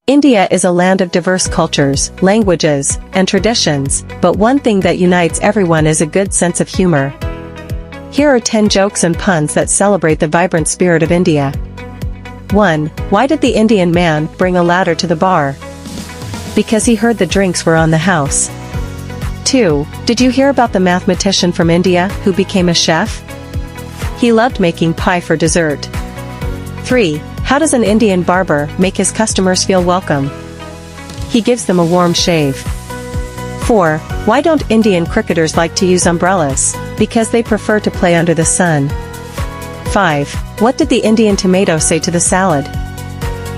India is a land of diverse cultures, languages, and traditions, but one thing that unites everyone is a good sense of humor. Here are 10 jokes and puns that celebrate the vibrant spirit of India. 1. Why did the Indian man bring a ladder to the bar? Because he heard the drinks were on the house. 2. Did you hear about the mathematician from India who became a chef? He loved making pie for dessert. 3. How does an Indian barber make his customers feel welcome? He gives them a warm shave. 4. Why don't Indian cricketers like to use umbrellas? Because they prefer to play under the sun. 5. What did the Indian tomato say to the salad?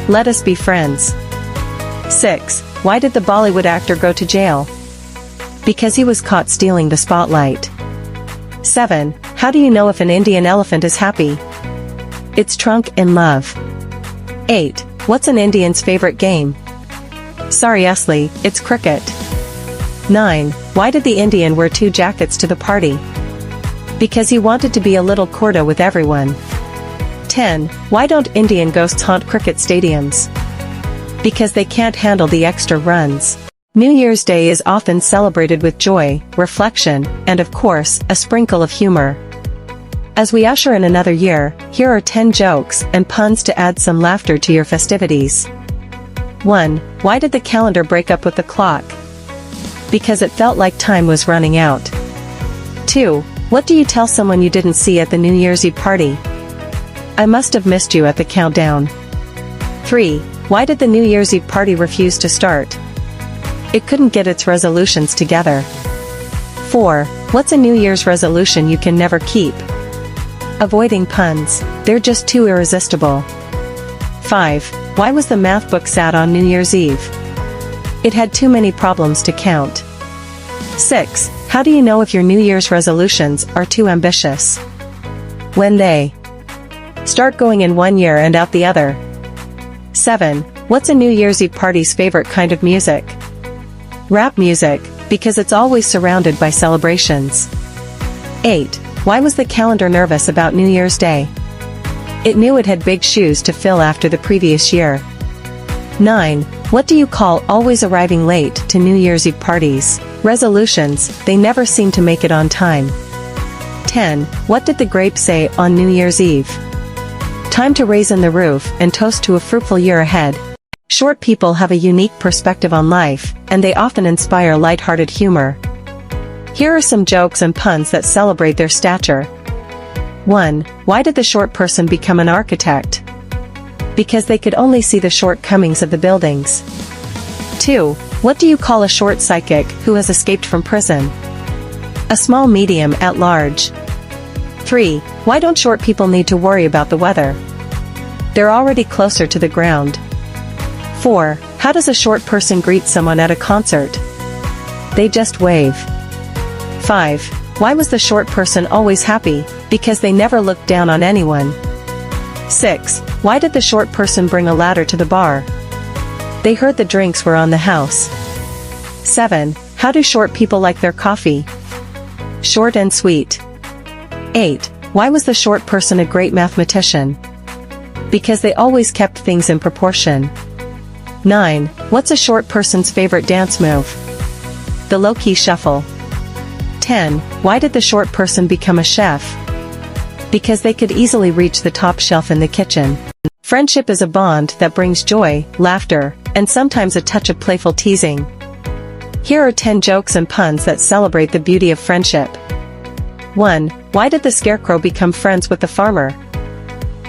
Let us be friends. 6. Why did the Bollywood actor go to jail? Because he was caught stealing the spotlight. 7. How do you know if an Indian elephant is happy? Its trunk in love. 8. What's an Indian's favorite game? Seriously, it's cricket. 9. Why did the Indian wear 2 jackets to the party? Because he wanted to be a little corda with everyone. 10. Why don't Indian ghosts haunt cricket stadiums? Because they can't handle the extra runs. New Year's Day is often celebrated with joy, reflection, and of course, a sprinkle of humor. As we usher in another year, here are 10 jokes and puns to add some laughter to your festivities. 1. Why did the calendar break up with the clock? Because it felt like time was running out. 2. What do you tell someone you didn't see at the New Year's Eve party? I must have missed you at the countdown. 3. Why did the New Year's Eve party refuse to start? It couldn't get its resolutions together. 4. What's a New Year's resolution you can never keep? Avoiding puns. They're just too irresistible. 5. Why was the math book sad on New Year's Eve? It had too many problems to count. 6. How do you know if your New Year's resolutions are too ambitious? When they start going in one ear and out the other. 7. What's a New Year's Eve party's favorite kind of music? Rap music, because it's always surrounded by celebrations. 8. Why was the calendar nervous about New Year's Day? It knew it had big shoes to fill after the previous year. 9. What do you call always arriving late to New Year's Eve parties? Resolutions, they never seem to make it on time. 10. What did the grape say on New Year's Eve? Time to raise in the roof and toast to a fruitful year ahead. Short people have a unique perspective on life, and they often inspire light-hearted humor. Here are some jokes and puns that celebrate their stature. 1. Why did the short person become an architect? Because they could only see the shortcomings of the buildings. 2. What do you call a short psychic who has escaped from prison? A small medium at large. 3. Why don't short people need to worry about the weather? They're already closer to the ground. 4. How does a short person greet someone at a concert? They just wave. 5. Why was the short person always happy? Because they never looked down on anyone. 6. Why did the short person bring a ladder to the bar? They heard the drinks were on the house. 7. How do short people like their coffee? Short and sweet. 8. Why was the short person a great mathematician? Because they always kept things in proportion. 9. What's a short person's favorite dance move? The low-key shuffle. 10. Why did the short person become a chef? Because they could easily reach the top shelf in the kitchen. Friendship is a bond that brings joy, laughter, and sometimes a touch of playful teasing. Here are 10 jokes and puns that celebrate the beauty of friendship. 1. Why did the scarecrow become friends with the farmer?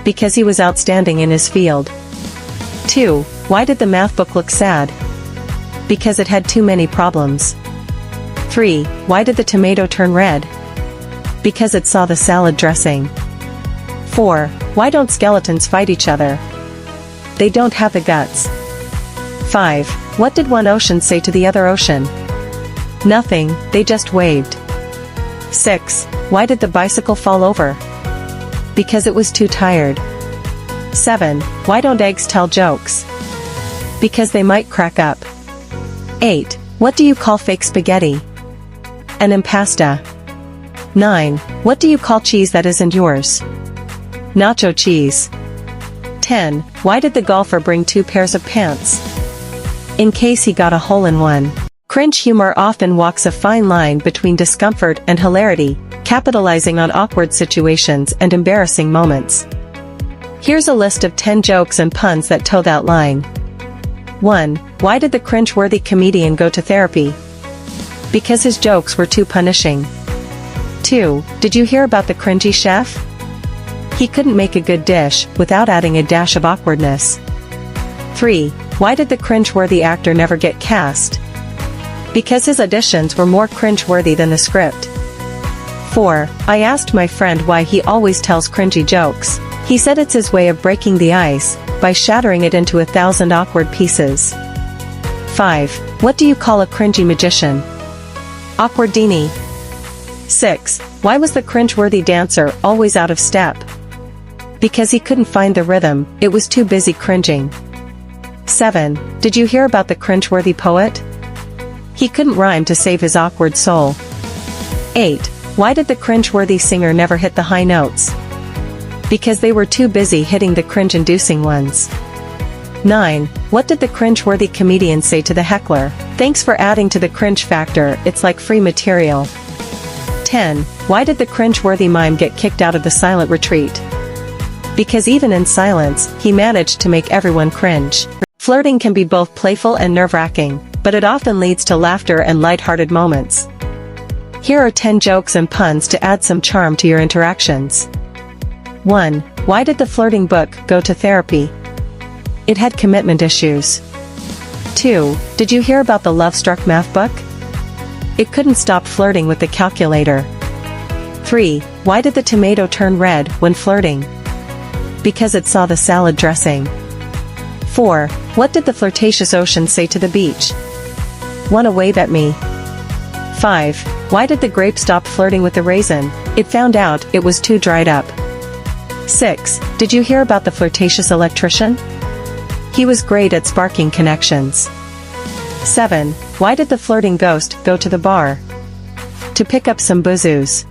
Because he was outstanding in his field. 2. Why did the math book look sad? Because it had too many problems. 3. Why did the tomato turn red? Because it saw the salad dressing. 4. Why don't skeletons fight each other? They don't have the guts. 5. What did one ocean say to the other ocean? Nothing, they just waved. 6. Why did the bicycle fall over? Because it was too tired. 7. Why don't eggs tell jokes? Because they might crack up. 8. What do you call fake spaghetti? An impasta. 9. What do you call cheese that isn't yours? Nacho cheese. 10. Why did the golfer bring 2 pairs of pants? in case he got a hole in one. Cringe humor often walks a fine line between discomfort and hilarity, capitalizing on awkward situations and embarrassing moments. Here's a list of 10 jokes and puns that toe that line. 1. Why did the cringe-worthy comedian go to therapy? Because his jokes were too punishing. 2. Did you hear about the cringy chef? He couldn't make a good dish without adding a dash of awkwardness. 3. Why did the cringe-worthy actor never get cast? Because his auditions were more cringe-worthy than the script. 4. I asked my friend why he always tells cringy jokes. He said it's his way of breaking the ice, by shattering it into 1,000 awkward pieces. 5. What do you call a cringy magician? Awkwardini. 6. Why was the cringe-worthy dancer always out of step? Because he couldn't find the rhythm, it was too busy cringing. 7. Did you hear about the cringe-worthy poet? He couldn't rhyme to save his awkward soul. 8. Why did the cringe-worthy singer never hit the high notes? Because they were too busy hitting the cringe-inducing ones. 9. What did the cringe-worthy comedian say to the heckler? Thanks for adding to the cringe factor, it's like free material. 10. Why did the cringe-worthy mime get kicked out of the silent retreat? Because even in silence, he managed to make everyone cringe. Flirting can be both playful and nerve-wracking, but it often leads to laughter and light-hearted moments. Here are 10 jokes and puns to add some charm to your interactions. 1. Why did the flirting book go to therapy? It had commitment issues. 2. Did you hear about the love-struck math book? It couldn't stop flirting with the calculator. 3. Why did the tomato turn red when flirting? Because it saw the salad dressing. 4. What did the flirtatious ocean say to the beach? Wanna wave at me? 5. Why did the grape stop flirting with the raisin? It found out it was too dried up. 6. Did you hear about the flirtatious electrician? He was great at sparking connections. 7. Why did the flirting ghost go to the bar? To pick up some boozoos.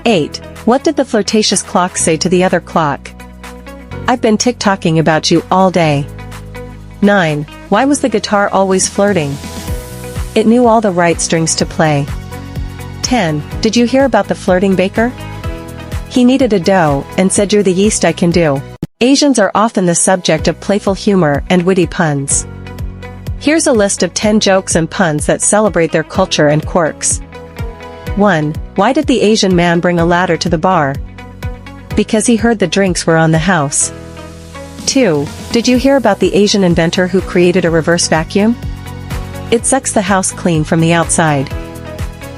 8. What did the flirtatious clock say to the other clock? I've been tick-tocking about you all day. 9. Why was the guitar always flirting? It knew all the right strings to play. 10. Did you hear about the flirting baker? He kneaded a dough, and said you're the yeast I can do. Asians are often the subject of playful humor and witty puns. Here's a list of 10 jokes and puns that celebrate their culture and quirks. 1. Why did the Asian man bring a ladder to the bar? Because he heard the drinks were on the house. 2. Did you hear about the Asian inventor who created a reverse vacuum? It sucks the house clean from the outside.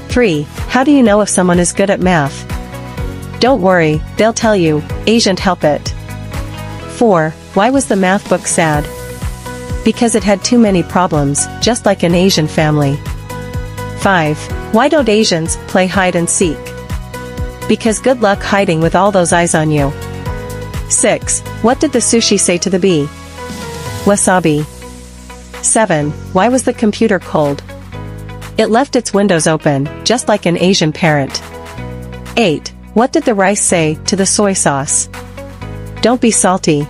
3. How do you know if someone is good at math? Don't worry, they'll tell you, Asian help it. 4. Why was the math book sad? Because it had too many problems, just like an Asian family. 5. Why don't Asians play hide and seek? Because good luck hiding with all those eyes on you. 6. What did the sushi say to the bee? Wasabi. 7. Why was the computer cold? It left its windows open, just like an Asian parent. 8. What did the rice say to the soy sauce? Don't be salty.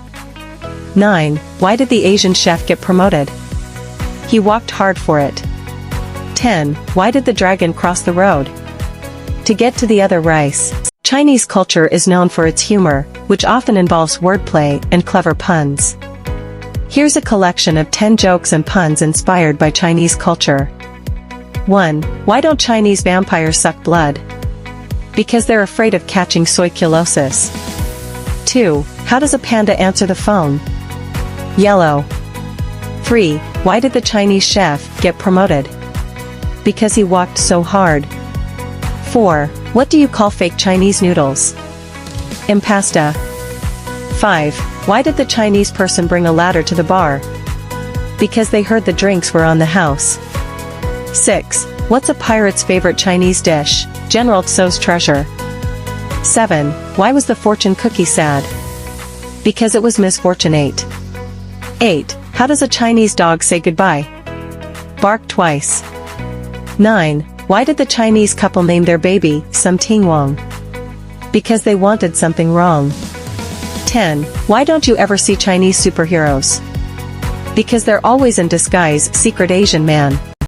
9. Why did the Asian chef get promoted? He walked hard for it. 10. Why did the dragon cross the road? To get to the other rice. Chinese culture is known for its humor, which often involves wordplay and clever puns. Here's a collection of 10 jokes and puns inspired by Chinese culture. 1. Why don't Chinese vampires suck blood? Because they're afraid of catching soiculosis. 2. How does a panda answer the phone? Yellow. 3. Why did the Chinese chef get promoted? Because he walked so hard. 4. What do you call fake Chinese noodles? Impasta. 5. Why did the Chinese person bring a ladder to the bar? Because they heard the drinks were on the house. 6. What's a pirate's favorite Chinese dish? General Tso's treasure. 7. Why was the fortune cookie sad? Because it was misfortunate. 8. How does a Chinese dog say goodbye? Bark twice. 9. Why did the Chinese couple name their baby Some Ting Wong? Because they wanted something wrong. 10. Why don't you ever see Chinese superheroes? Because they're always in disguise, secret Asian man.